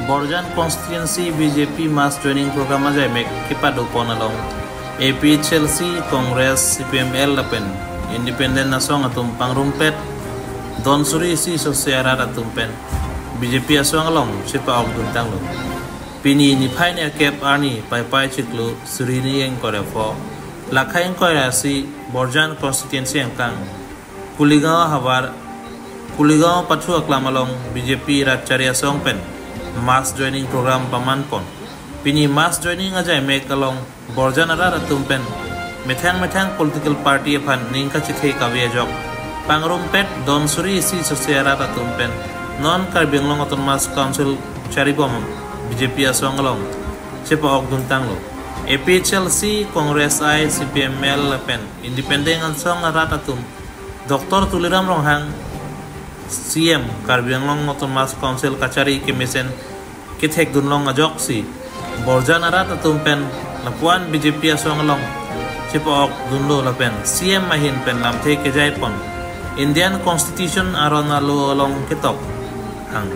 Borjan constituency BJP mass training program ajai mek kipadu ponalong APHLC Congress CPML lapen Independent nasong atum pangrumpet Donsuri si sosiara atumpen BJP aswang along sipa og duntang lo pini ni phain kep arni pai pai chiklu surini yang korefo lakhai yang korasi Borjan constituency angkang Kuligaon pathu aklamalong BJP Ratcharia Songpen mass joining program paman pon pini mass joining ajai mek along Borjan ara tumpen methang political party aphan ningka chikhe kawia jok pangrumpet Donsuri si sosiara tumpen non Karbianglong Autonomous Council charibom BJP aswangalong sepa ok duntang lo APHLC Congress I CPML pen Independent ansong aratatum Dr. Tuliram Ronghang CM Karbianglong Autonomous Council kachari kemisen kithek dunlong ajok si Borjan aratatum pen lapuan BJP aswangalong sepa ok dunlo lapen CM mahin pen lamthe kejai pon Indian Constitution aron alo along kitok hang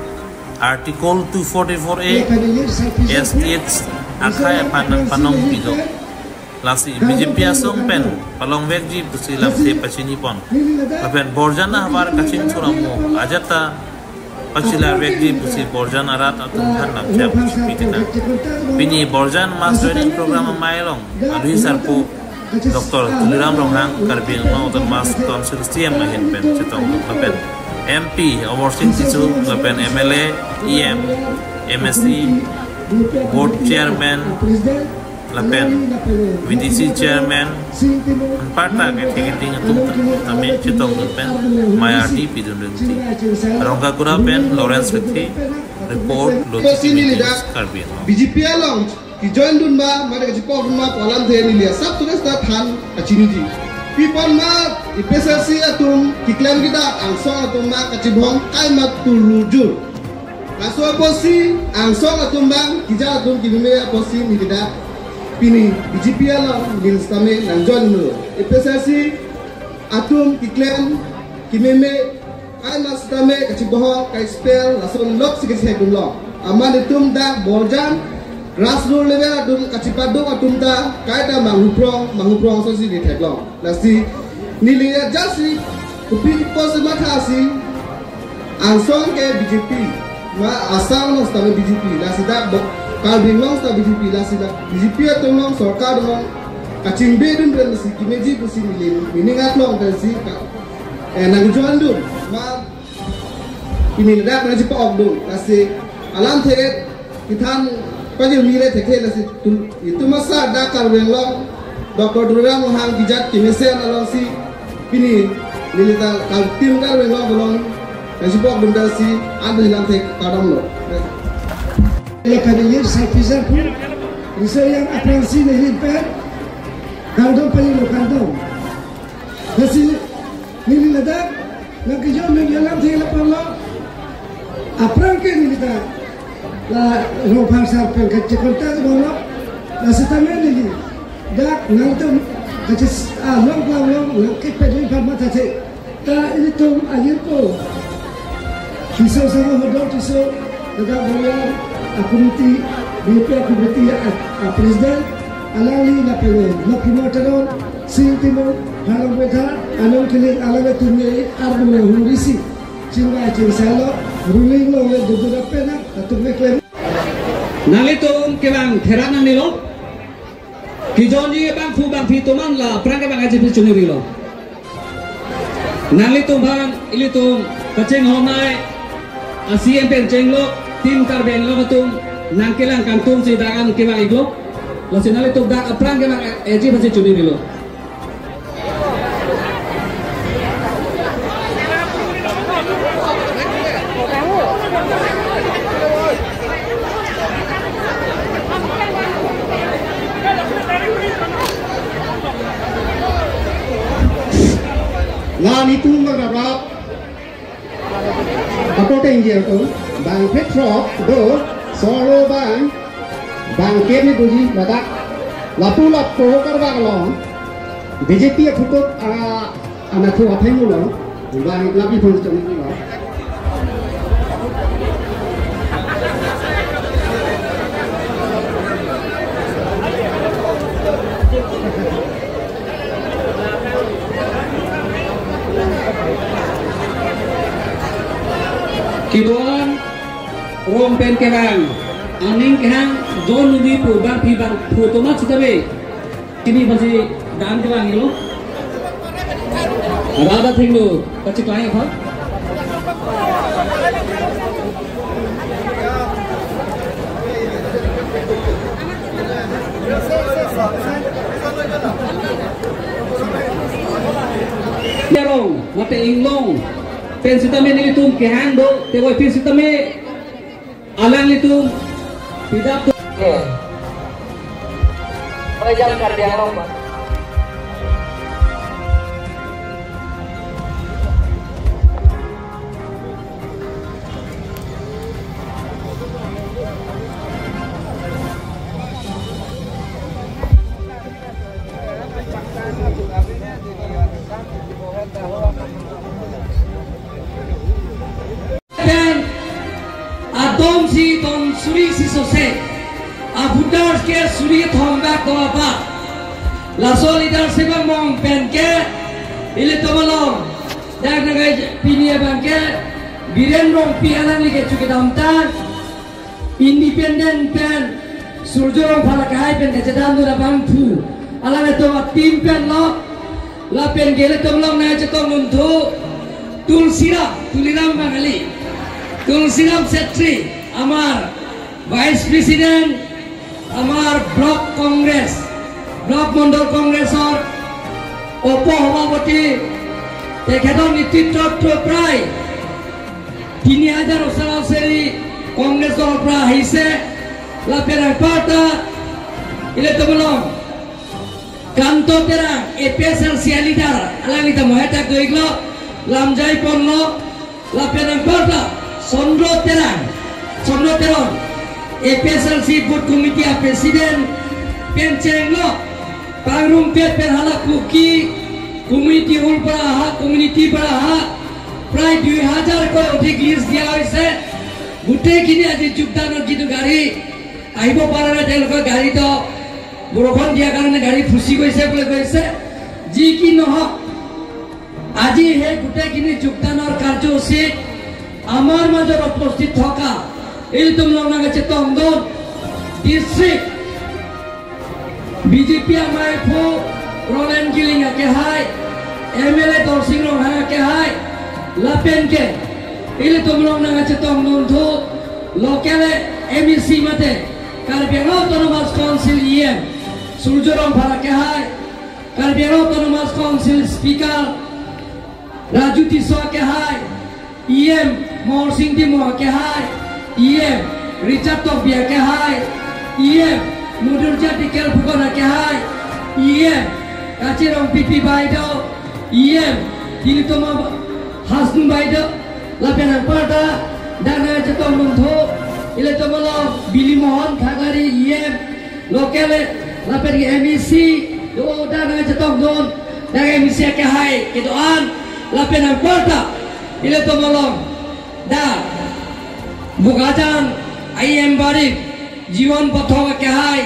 Article 244A SH akhai panong pido lasi BJP asong pen palong vekji pusi lamse pachini pon lapen Borjan habar kachin churamu ajata pachila vekji pusi Borjan arat atum han lamse pitina bini Borjan mass training program mailong adui sarpu Dr. Tuliram Ronghang Karbianglong Autonomous Council CM mahin pen cetong lapen MP overseeing tisu lapen MLA EM MSC board chairman lapen VDC chairman parta ke tingting atum tame cetong lapen mayarti pidun renti rongga kura pen Lawrence Rikthi report logistic Karbianglong BJP along ki join dun ma mare ka pok ma palam the ni lia sab tunes ta than achini ji people ma ipesasi atum kiklan kita angsong atum ma kachibong kai ma tulujur kaso posi angsong atum bang kija atum kibime posi ni kita pini BJP along din stame nang join no ipesasi atum kiklan kimeme kai ma stame kachibong kai spell lason lok sikis hekulong aman itum da Borjan grassroots level adum kacipado atumta kaida manguprong so si diteglong nasi nilia jasi kupi pos matasi ansong ke BJP ma asang no sta BJP nasi da Karbianglong sta BJP nasi da BJP atumong sarkar no kachimbe dun nasi kimeji pusi nilin miningat long nasi nang joandun ma ini dak nasi pa ogdun nasi alam theret kithan Pagi mire tekhe nasi itu masa da Karbianglong Dr. Tuliram Ronghang dijat kimesen along si pini nilita tim Karbianglong belong nasi pok benda si ada hilang tek kadam lo. Kadir Safizar pun bisa yang aprensi nilin per kaldom paling lo kaldom. Nasi nilin ada nak kerja nilin alam tek lapor lo aprang ke nilita la rompang sarpen kecekonta bono la setame lagi dak nangtum kacis long ke pedri farma tate ta ini tum ajir ko kiso sama hodol kiso daga boya akumti BP akumti presiden alali la pele no kimotaron sintimo halang betha anon kili alale tumye arme hunrisi chinga chinsalo ruling lo le dudu pena atumne kle nalitum kebang theranan nilo kijonji bang fu bang fituman la prang ke bang aji pichuni lo nalitum bang ilitum kaceng homai asiem penceng lo tim Karbianglong atum nangkelang kantung sidangan ke bang iglo lo sinalitum dak prang ke bang aji pichuni lo Lani tu magarap apa tinggi tu bang Petrov do solo bang ket ni buji badak lapu lapu Karbianglong BJP pukul anak tu apa yang lo bang lapi pun macam ni lo kibuan rompen kerang aning kerang John Nudi Pubang Pibang Putomat sitabe ini masih daan kerang itu ada tinggu kecil lain apa Yarong, mate inglong, pensitame nilitum kehando, tegoy pensitame alang litum, tidak tu. Pajang karya apa? Adom si tom suri si sose, abutar ke suri thongga ko apa, laso leader sebab mong pen ke, ile tomalong, dak nagai pinia bangke, biren rong pianan like cukai damtan, independent pen, surjorong palakai pen kecedam dura bangpu, alam itu tim pen lo, la pen gele tomalong naik cetong untuk tulsira, tuliram bangali. Tulsiram Setri, Amar Vice President, Amar Block Congress, Block Mandal Congressor, Opo Hawapati, Tekadon Nititro Prai, 3000 Seri Congressor Pra Hise, La Perapata, Iletomolong, Kanto Terang, EPSL Sialidar, Alanita Moheta Goiglo, Lamjai Ponlo, La Perapata. Sondro Terong, EPSLC Board Committee Presiden, Pencenglo, Pangrum Pet Perhala Kuki, Community Hall Paraha, Community Paraha, Pride 2000 ko অধিক লিষ্ট দিয়া হৈছে গোটেইখিনি আজি যোগদানৰ কিন্তু গাড়ী আহিব পৰা নাই তেওঁলোকৰ গাড়ীত বৰষুণ দিয়াৰ কাৰণে গাড়ী ফুসি গৈছে বুলি কৈছে যি কি নহওক আজি হে গোটেইখিনি যোগদানৰ কাৰ্যসূচীত আমার মাজত উপস্থিত থকা এই তোমলোক আছে তংগন ডিস্ট্রিক্ট বিজেপি আমাইফো রোলেন গিলিং কে হাই এমএলএ দর্শিং রোহা কে হাই লাপেন কে এই তোমলোক আছে তংগন ধো লোকালে এমসি মতে কারবিয়াং অটোনোমাস কাউন্সিল ইএম সূর্যরম ভাড়া কে হাই কারবিয়াং autonomous council speaker Raju Tisso কে হাই EM Mor Singh Timo ke hai, IM Richard Tobia ke hai, IM Mudurja Dikel Bukona ke hai, IM Kacirong Pipi Baido, IM Dilitoma Hasnu Baido, Lapenan Parta, Dana Jatong Muntho, Iletomolo Billy Mohon Thagari IM Lokale Lapen MEC, do Dana Jatong Don, Dana MEC ke hai, Kedoan Lapenan Parta, Iletomolo Da Bukajan IM Bari Jiwan Pathoga ke hai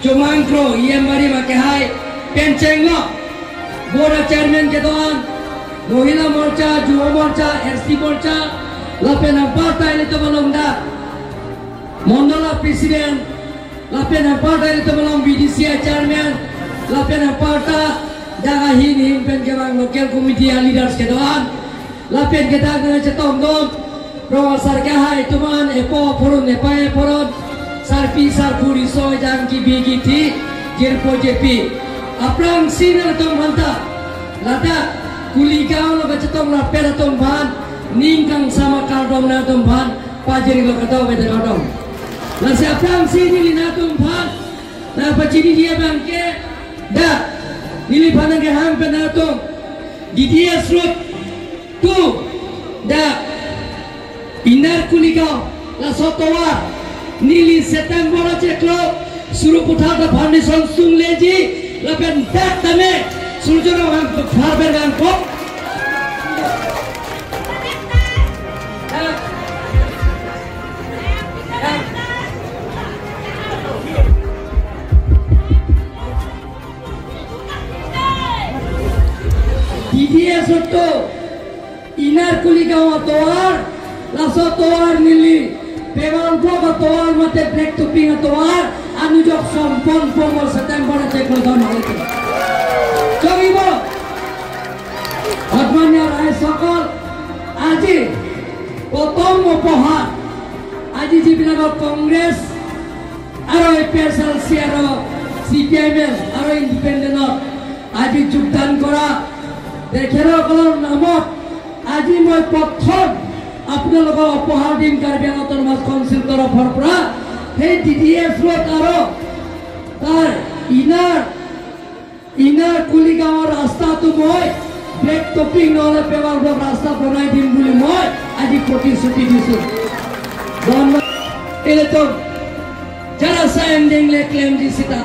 Chomangkro IM Bari ma ke hai Pencenglo Board Chairman ke doan Mohila Morcha Juwa Morcha ST Morcha Lapena Parta ini to belum da Mondola President Lapena Parta ini to belum BDCI Chairman Lapena Parta Jaga hin pen ke bang local committee leaders ke doan Lapen ke dak na cetong don Profesor ke hai tuman epo forum nepae forum sarpi sarpuri soy jang ki bigiti jirpo jepi aprang siner tong banta lada kuligao lo bacetong la pera tong ban ningkang sama kaldom na tong ban pajeri lo katau beda kaldom la si aprang sini lina tong ban na pajini dia bangke da nili panan ke hang penatong di dia srut tu da Inar Kuligao la sotowa nili September ceklo suruh putar da foundation sung leji la pen tak tame surjoro hang farber hang kop Dia soto Inar Kuligao toar laso toar nili pegal blok toar mate black topping toar anu jok sompon pomol September cek kodon itu coba Admanya rai sakal aji potong upohar aji jibinaga Kongres aro PSLC aro CPIM aro independent aji যোগদান করা তেখেতসকলৰ নামত আজি মই প্ৰথম আপোনালোকক উপহাৰ দিম কাৰ্বি আংলঙৰ মাছ কাউন্সিল তৰফৰ পৰা সেই DDS ৰোড আৰু তাৰ ইনাৰ কুলিগাঁৱৰ ৰাস্তাটো মই ব্লেক টপিং নহলে পেপাৰ ব্লক ৰাস্তা বনাই দিম বুলি মই আজি প্ৰতিশ্ৰুতি দিছো ধন্যবাদ এলে তো যারা সাইন্ডিং লে ক্লেম দিছিতা